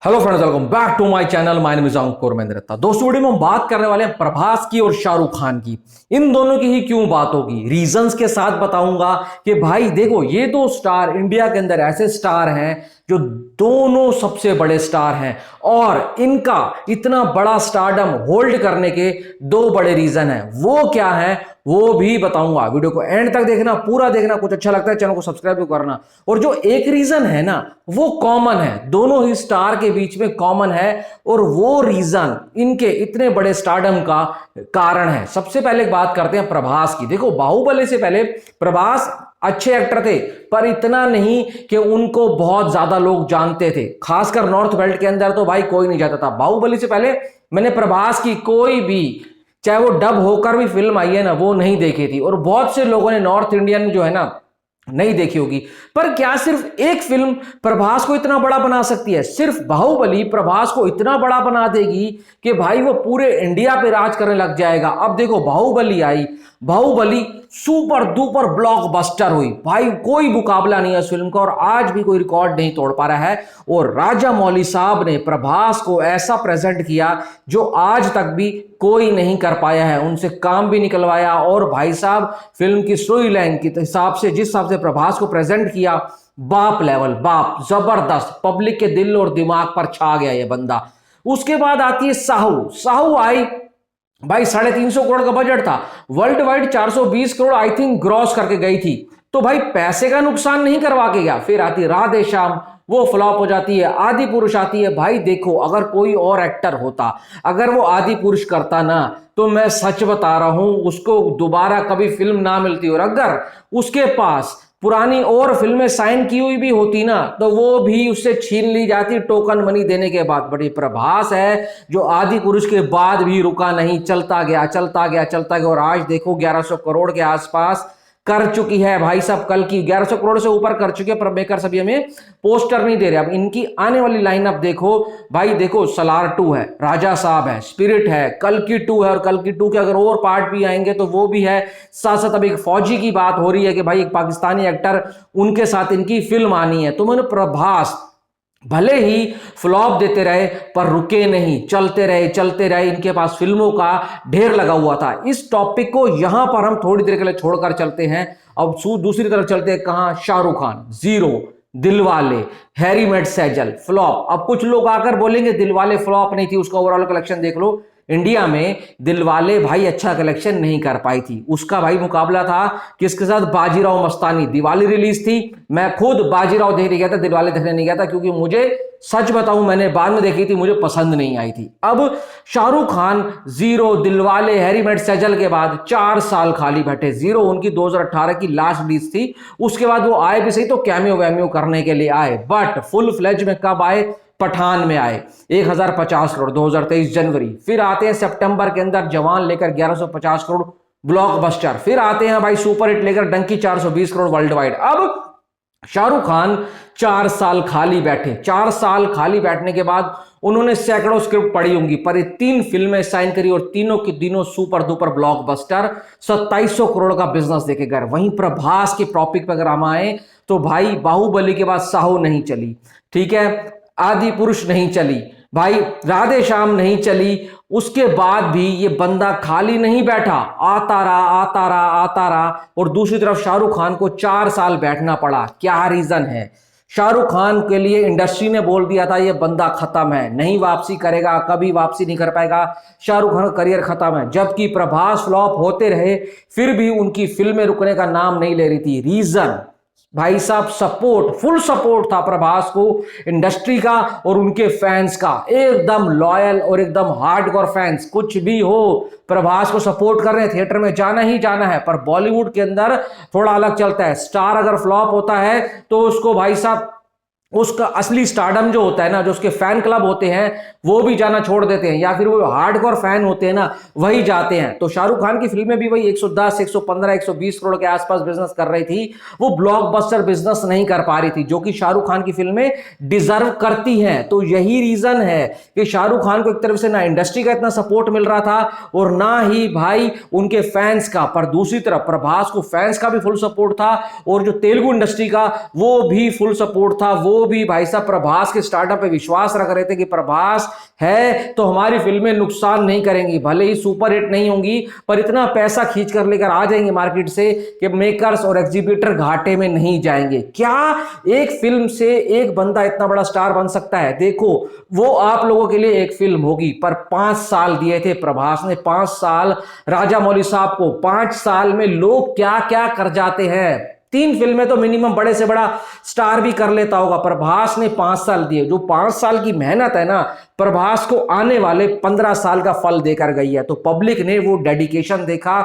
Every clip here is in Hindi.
Hello friends, welcome back to my channel. My name is Ankur Mehandratta. दोस्तों, वीडियो में हम बात करने वाले हैं प्रभास की और शाहरुख खान की। इन दोनों की ही क्यों बात होगी, रीजंस के साथ बताऊंगा कि भाई देखो, ये दो स्टार इंडिया के अंदर ऐसे स्टार हैं जो दोनों सबसे बड़े स्टार हैं, और इनका इतना बड़ा स्टारडम होल्ड करने के दो बड़े रीजन हैं। वो क्या है वो भी बताऊंगा। वीडियो को एंड तक देखना, पूरा देखना। कुछ अच्छा लगता है चैनल को सब्सक्राइब भी करना। और जो एक रीजन है ना, वो कॉमन है, दोनों ही स्टार के बीच में कॉमन है, और वो रीजन इनके इतने बड़े स्टारडम का कारण है। सबसे पहले बात करते हैं प्रभास की। देखो, बाहुबली से पहले प्रभास अच्छे एक्टर थे, पर इतना नहीं कि उनको बहुत ज्यादा लोग जानते थे। खासकर नॉर्थ बेल्ट के अंदर तो भाई कोई नहीं जानता था। बाहुबली से पहले मैंने प्रभास की कोई भी, चाहे वो डब होकर भी फिल्म आई है ना, वो नहीं देखी थी। और बहुत से लोगों ने नॉर्थ इंडियन जो है ना, नहीं देखी होगी। पर क्या सिर्फ एक फिल्म प्रभास को इतना बड़ा बना सकती है? सिर्फ बाहुबली प्रभास को इतना बड़ा बना देगी कि भाई वो पूरे इंडिया पे राज करने लग जाएगा। अब देखो, बाहुबली आई, बाहुबली सुपर डुपर ब्लॉकबस्टर हुई भाई, कोई मुकाबला नहीं है उस फिल्म का, और आज भी कोई रिकॉर्ड नहीं तोड़ पा रहा है। और राजा मौली साहब ने प्रभास को ऐसा प्रेजेंट किया जो आज तक भी कोई नहीं कर पाया है। उनसे काम भी निकलवाया, और भाई साहब फिल्म की स्टोरी लाइन के हिसाब से, जिस हिसाब से प्रभास को प्रेजेंट किया, बाप लेवल, बाप जबरदस्त, पब्लिक के दिल और दिमाग पर छा गया ये बंदा। उसके बाद आती है साहू। साहू आई भाई, 350 करोड़ का बजट था, world wide 420 crore I think gross करके गई थी। तो भाई पैसे का नुकसान नहीं करवा के गया। फिर आती राधे श्याम, वो फ्लॉप हो जाती है। आदि पुरुष आती है। भाई देखो, अगर कोई और एक्टर होता, अगर वो आदि पुरुष करता ना, तो मैं सच बता रहा हूं, उसको दोबारा कभी फिल्म ना मिलती। और अगर उसके पास पुरानी और फिल्में साइन की हुई भी होती ना, तो वो भी उससे छीन ली जाती टोकन मनी देने के बाद। बड़ी प्रभास है जो आदि पुरुष के बाद भी रुका नहीं, चलता गया चलता गया चलता गया, और आज देखो 1100 करोड़ के आसपास कर चुकी है भाई साहब। कल की 1100 करोड़ से ऊपर कर चुके हैं, पर मेकर सभी हमें पोस्टर नहीं दे रहे। अब इनकी आने वाली लाइनअप देखो भाई, देखो सलार 2 है, राजा साहब है, स्पिरिट है, कल की 2 है, और कल की 2 के अगर और पार्ट भी आएंगे तो वो भी है। साथ साथ अब एक फौजी की बात हो रही है कि भाई एक पाकिस्तानी एक्टर, उनके साथ इनकी फिल्म आनी है। तो मैंने प्रभास भले ही फ्लॉप देते रहे, पर रुके नहीं, चलते रहे चलते रहे। इनके पास फिल्मों का ढेर लगा हुआ था। इस टॉपिक को यहां पर हम थोड़ी देर के लिए छोड़कर चलते हैं। अब दूसरी तरफ चलते हैं। कहां? Shahrukh Khan, Zero. Dilwale, Harry met Sejal, flop. अब कुछ लोग आकर बोलेंगे दिलवाले फ्लॉप नहीं थी, उसका ओवरऑल कलेक्शन देख लो। इंडिया में दिलवाले भाई अच्छा कलेक्शन नहीं कर पाई थी। उसका भाई मुकाबला था किसके साथ? बाजीराव मस्तानी। दिवाली रिलीज थी, मैं खुद बाजीराव देखने गया था, दिलवाले देखने नहीं गया था, क्योंकि मुझे सच बताऊं, मैंने बाद में देखी थी, मुझे पसंद नहीं आई थी। अब Shahrukh Khan Zero, Dilwale, Harry met Sejal के बाद 4 साल खाली बैठे। जीरो उनकी 2018 की लास्ट रिलीज थी। उसके बाद वो आए भी सही तो कैमियो वैमियो करने के लिए आए, बट फुल फ्लेज में कब आए? पठान में आए, 1050 करोड़ 2023 जनवरी। फिर आते हैं सितंबर के अंदर जवान लेकर 1150 करोड़ ब्लॉकबस्टर। फिर आते हैं भाई सुपर हिट लेकर डंकी 420 करोड़ वर्ल्ड वाइड। अब शाहरुख खान 4 साल खाली बैठे। 4 साल खाली बैठने के बाद उन्होंने सैकड़ों स्क्रिप्ट पढ़ी होंगी, पर ये 3 फिल्में साइन करी, और तीनों की तीनों सुपर डुपर ब्लॉकबस्टर, 2700 करोड़ का बिजनेस देके गए। वहीं प्रभास के टॉपिक पर अगर हम आए, तो भाई बाहुबली के बाद साहू नहीं चली, ठीक है, आदि पुरुष नहीं चली, भाई राधे श्याम नहीं चली। उसके बाद भी ये बंदा खाली नहीं बैठा, आता रहा आता रहा आता रहा। और दूसरी तरफ शाहरुख खान को 4 साल बैठना पड़ा। क्या रीजन है? शाहरुख खान के लिए इंडस्ट्री ने बोल दिया था ये बंदा खत्म है, नहीं वापसी करेगा, कभी वापसी नहीं कर पाएगा, शाहरुख खान का करियर खत्म है। जबकि प्रभास फ्लॉप होते रहे, फिर भी उनकी फिल्में रुकने का नाम नहीं ले रही थी। रीजन भाई साहब, सपोर्ट, फुल सपोर्ट था प्रभास को इंडस्ट्री का और उनके फैंस का। एकदम लॉयल और एकदम हार्डकोर फैंस, कुछ भी हो प्रभास को सपोर्ट कर रहे हैं, थिएटर में जाना ही जाना है। पर बॉलीवुड के अंदर थोड़ा अलग चलता है। स्टार अगर फ्लॉप होता है तो उसको भाई साहब, उसका असली स्टारडम जो होता है ना, जो उसके फैन क्लब होते हैं, वो भी जाना छोड़ देते हैं, या फिर वो हार्डकोर फैन होते हैं ना, वही जाते हैं। तो शाहरुख खान की फिल्में भी वही 110, 115, 120 करोड़ के आसपास बिजनेस कर रही थी। वो ब्लॉकबस्टर बिजनेस नहीं कर पा रही थी, जो कि शाहरुख खान की फिल्में डिजर्व करती हैं। तो यही रीजन है कि शाहरुख खान को एक तरफ से ना इंडस्ट्री का इतना सपोर्ट मिल रहा था, और ना ही भाई उनके फैंस का। पर दूसरी तरफ प्रभास को फैंस का भी फुल सपोर्ट था, और जो तेलुगु इंडस्ट्री का वो भी फुल सपोर्ट था। वो जो भी भाई साहब प्रभास के स्टार्टअप पे विश्वास रख रहे थे कि प्रभास है तो हमारी फिल्में नुकसान नहीं करेंगी, भले ही सुपर हिट नहीं होंगी पर इतना पैसा खींच कर लेकर आ जाएंगे मार्केट से कि मेकर्स और एग्जीबिटर घाटे में नहीं जाएंगे। क्या एक फिल्म से एक बंदा इतना बड़ा स्टार बन सकता है? देखो वो आप लोगों के लिए एक फिल्म होगी, पर 5 साल दिए थे प्रभास ने, 5 साल राजा मौली साहब को। 5 साल में लोग क्या क्या कर जाते हैं। 3 फिल्में तो मिनिमम बड़े से बड़ा स्टार भी कर लेता होगा, प्रभास ने 5 साल दिए। जो 5 साल की मेहनत है ना, प्रभास को आने वाले 15 साल का फल देकर गई है। तो पब्लिक ने वो डेडिकेशन देखा,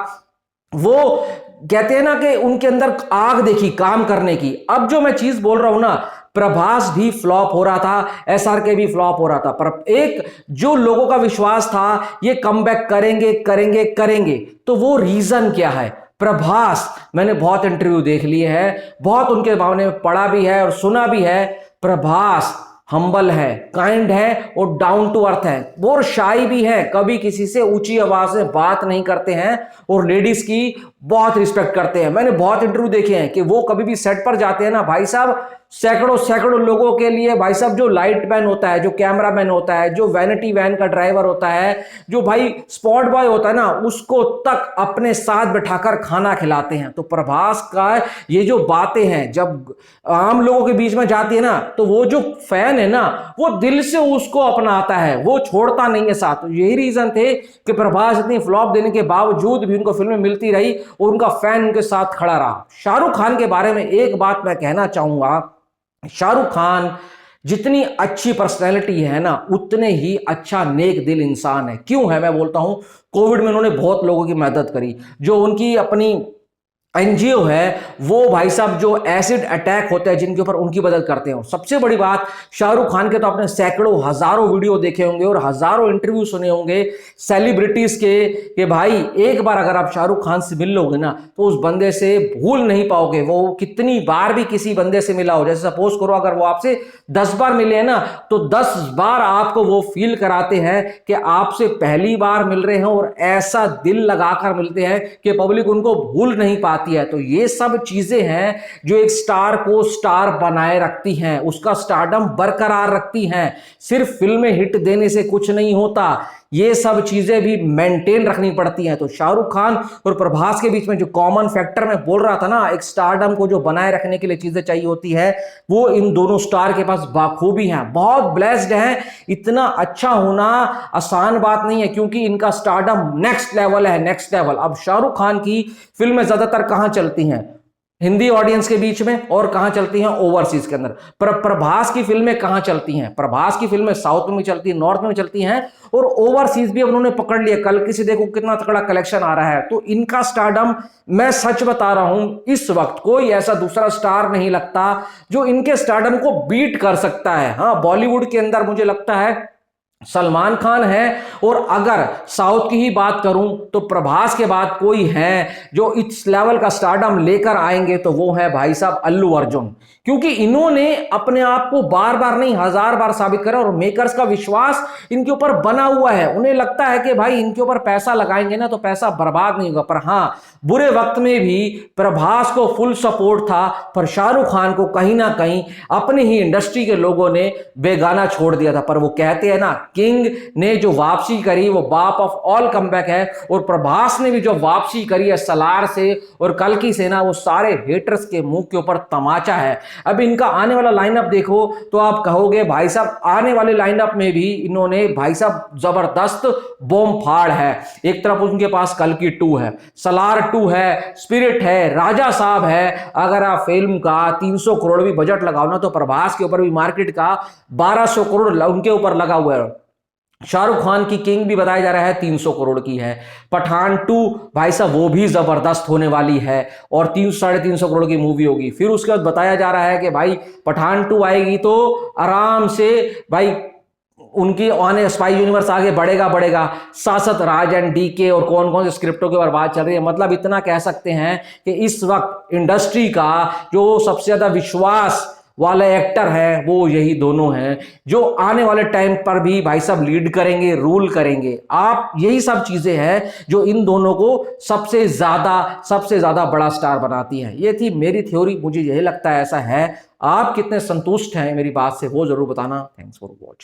वो कहते हैं ना कि उनके अंदर आग देखी काम करने की। अब जो मैं चीज बोल रहा हूं ना, प्रभास भी फ्लॉप हो रहा था, एसआरके भी फ्लॉप हो रहा था, पर एक जो लोगों का विश्वास था ये कमबैक करेंगे करेंगे करेंगे, तो वो रीजन क्या है? प्रभास, मैंने बहुत इंटरव्यू देख लिए हैं, बहुत उनके बारे में पढ़ा भी है और सुना भी है। प्रभास हम्बल है, काइंड है और डाउन टू अर्थ है, और शाई भी है, कभी किसी से ऊंची आवाज में बात नहीं करते हैं और लेडीज की बहुत रिस्पेक्ट करते हैं। मैंने बहुत इंटरव्यू देखे हैं कि वो कभी भी सेट पर जाते हैं ना भाई साहब, सैकड़ों सैकड़ों लोगों के लिए भाई साहब, जो लाइट मैन होता है, जो कैमरा मैन होता है, जो वैनिटी वैन का ड्राइवर होता है, जो भाई स्पॉट बॉय होता है ना, उसको तक अपने साथ बिठाकर खाना खिलाते हैं। तो प्रभास का ये जो बातें हैं जब आम लोगों के बीच में जाती है ना, तो वो जो फैन है ना, वो दिल से उसको अपनाता है, वो छोड़ता नहीं है साथ। तो यही रीजन थे कि प्रभास इतनी फ्लॉप देने के बावजूद भी उनको फिल्में मिलती रही और उनका फैन उनके साथ खड़ा रहा। शाहरुख खान के बारे में एक बात मैं कहना चाहूंगा, शाहरुख खान जितनी अच्छी पर्सनैलिटी है ना, उतने ही अच्छा नेक दिल इंसान है। क्यों है मैं बोलता हूं, कोविड में उन्होंने बहुत लोगों की मदद करी। जो उनकी अपनी एनजीओ है, वो भाई साहब जो एसिड अटैक होते हैं जिनके ऊपर, उनकी मदद करते हैं। सबसे बड़ी बात, शाहरुख खान के तो आपने सैकड़ों हजारों वीडियो देखे होंगे और हजारों इंटरव्यू सुने होंगे सेलिब्रिटीज के, कि भाई एक बार अगर आप शाहरुख खान से मिल लोगे ना तो उस बंदे से भूल नहीं पाओगे। वो कितनी बार भी किसी बंदे से मिला हो, जैसे सपोज करो अगर वो आपसे 10 बार मिले हैं ना, तो 10 बार आपको वो फील कराते हैं कि आपसे पहली बार मिल रहे हैं और ऐसा दिल लगाकर मिलते हैं कि पब्लिक उनको भूल नहीं पाती है। तो ये सब चीजें हैं जो एक स्टार को स्टार बनाए रखती हैं, उसका स्टारडम बरकरार रखती हैं। सिर्फ फिल्में हिट देने से कुछ नहीं होता, ये सब चीजें भी मेंटेन रखनी पड़ती हैं। तो शाहरुख खान और प्रभास के बीच में जो कॉमन फैक्टर मैं बोल रहा था ना, एक स्टारडम को जो बनाए रखने के लिए चीजें चाहिए होती है, वो इन दोनों स्टार के पास बाखूबी हैं, बहुत ब्लेस्ड हैं। इतना अच्छा होना आसान बात नहीं है, क्योंकि इनका स्टारडम नेक्स्ट लेवल है, नेक्स्ट लेवल। अब शाहरुख खान की फिल्में ज्यादातर कहां चलती हैं? हिंदी ऑडियंस के बीच में, और कहां चलती हैं? ओवरसीज के अंदर। पर प्रभास की फिल्में कहां चलती हैं? प्रभास की फिल्में साउथ में चलती हैं, नॉर्थ में चलती हैं, और ओवरसीज भी अब उन्होंने पकड़ लिया। कल किसी देखो कितना तगड़ा कलेक्शन आ रहा है। तो इनका स्टारडम, मैं सच बता रहा हूं, इस वक्त कोई ऐसा दूसरा स्टार नहीं लगता जो इनके स्टारडम को बीट कर सकता है। हाँ, बॉलीवुड के अंदर मुझे लगता है सलमान खान है, और अगर साउथ की ही बात करूं तो प्रभास के बाद कोई है जो इस लेवल का स्टारडम लेकर आएंगे, तो वो है भाई साहब अल्लू अर्जुन। क्योंकि इन्होंने अपने आप को बार बार नहीं 1000 बार साबित करा, और मेकर्स का विश्वास इनके ऊपर बना हुआ है। उन्हें लगता है कि भाई इनके ऊपर पैसा लगाएंगे ना तो पैसा बर्बाद नहीं होगा। पर हाँ, बुरे वक्त में भी प्रभास को फुल सपोर्ट था, पर शाहरुख खान को कहीं ना कहीं अपनी ही इंडस्ट्री के लोगों ने बेगाना छोड़ दिया था। पर वो कहते हैं ना, किंग ने जो वापसी करी वो बाप ऑफ ऑल कमबैक है, और प्रभास ने भी जो वापसी करी है सलार से और कल्कि से ना, वो सारे हेटर्स के मुंह के ऊपर तमाचा है। अब इनका आने वाला लाइनअप देखो तो आप कहोगे भाई साहब, आने वाले लाइनअप में भी इन्होंने भाई साहब जबरदस्त बॉम्ब फाड़ है। एक तरफ उनके पास कल्कि 2 है, सलार 2 है, स्पिरिट है, राजा साहब है। अगर आप फिल्म का 300 करोड़ भी बजट लगाओ ना, तो प्रभास के ऊपर भी मार्केट का 1200 करोड़ उनके ऊपर लगा हुआ है। शाहरुख खान की किंग भी बताया जा रहा है 300 करोड़ की है। पठान 2 भाई साहब वो भी जबरदस्त होने वाली है और 300-350 करोड़ की मूवी होगी। फिर उसके बाद बताया जा रहा है कि भाई पठान 2 आएगी तो आराम से भाई उनकी आने स्पाई यूनिवर्स आगे बढ़ेगा बढ़ेगा। साथ राज एंड डीके और कौन कौन से स्क्रिप्टों के बारे में बात चल रही है। मतलब इतना कह सकते हैं कि इस वक्त इंडस्ट्री का जो सबसे ज्यादा विश्वास वाले एक्टर हैं वो यही दोनों हैं, जो आने वाले टाइम पर भी भाई साहब लीड करेंगे, रूल करेंगे। आप यही सब चीजें हैं जो इन दोनों को सबसे ज्यादा बड़ा स्टार बनाती हैं। ये थी मेरी थ्योरी, मुझे यही लगता है ऐसा है। आप कितने संतुष्ट हैं मेरी बात से वो जरूर बताना। Thanks for watching.